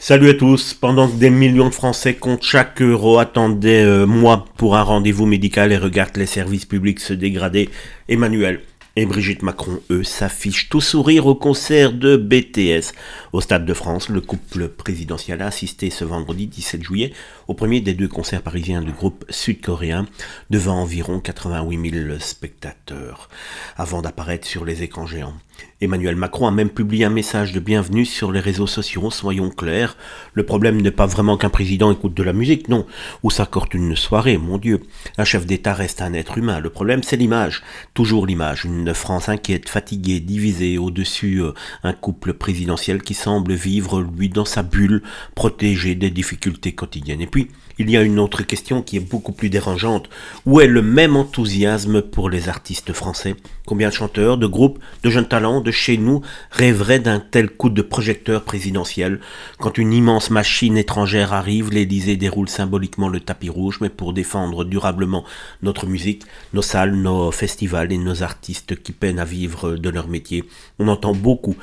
Salut à tous. Pendant que des millions de Français comptent chaque euro, attendaient mois pour un rendez-vous médical et regardent les services publics se dégrader, Emmanuel et Brigitte Macron, eux, s'affichent tout sourire au concert de BTS. Au Stade de France, le couple présidentiel a assisté ce vendredi 17 juillet au premier des deux concerts parisiens du groupe sud-coréen devant environ 88 000 spectateurs avant d'apparaître sur les écrans géants. Emmanuel Macron a même publié un message de bienvenue sur les réseaux sociaux, soyons clairs. Le problème n'est pas vraiment qu'un président écoute de la musique, non, ou s'accorde une soirée, mon Dieu. Un chef d'État reste un être humain. Le problème, c'est l'image. Toujours l'image. Une France inquiète, fatiguée, divisée, au-dessus un couple présidentiel qui semble vivre, lui, dans sa bulle, protégé des difficultés quotidiennes. Et puis, il y a une autre question qui est beaucoup plus dérangeante. Où est le même enthousiasme pour les artistes français? Combien de chanteurs, de groupes, de jeunes talents, de chez nous rêveraient d'un tel coup de projecteur présidentiel? Quand une immense machine étrangère arrive, l'Élysée déroule symboliquement le tapis rouge, mais pour défendre durablement notre musique, nos salles, nos festivals et nos artistes qui peinent à vivre de leur métier, on entend beaucoup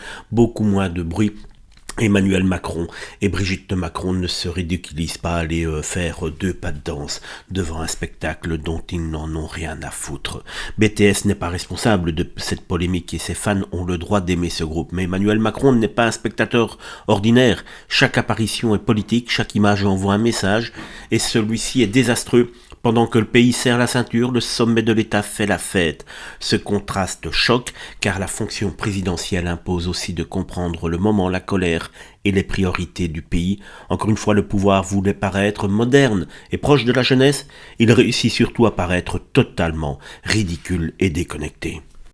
moins de bruit. Emmanuel Macron et Brigitte Macron ne se ridiculisent pas à aller faire deux pas de danse devant un spectacle dont ils n'en ont rien à foutre. BTS n'est pas responsable de cette polémique et ses fans ont le droit d'aimer ce groupe. Mais Emmanuel Macron n'est pas un spectateur ordinaire. Chaque apparition est politique, chaque image envoie un message et celui-ci est désastreux. Pendant que le pays serre la ceinture, le sommet de l'État fait la fête. Ce contraste choque, car la fonction présidentielle impose aussi de comprendre le moment, la colère et les priorités du pays. Encore une fois, le pouvoir voulait paraître moderne et proche de la jeunesse. Il réussit surtout à paraître totalement ridicule et déconnecté.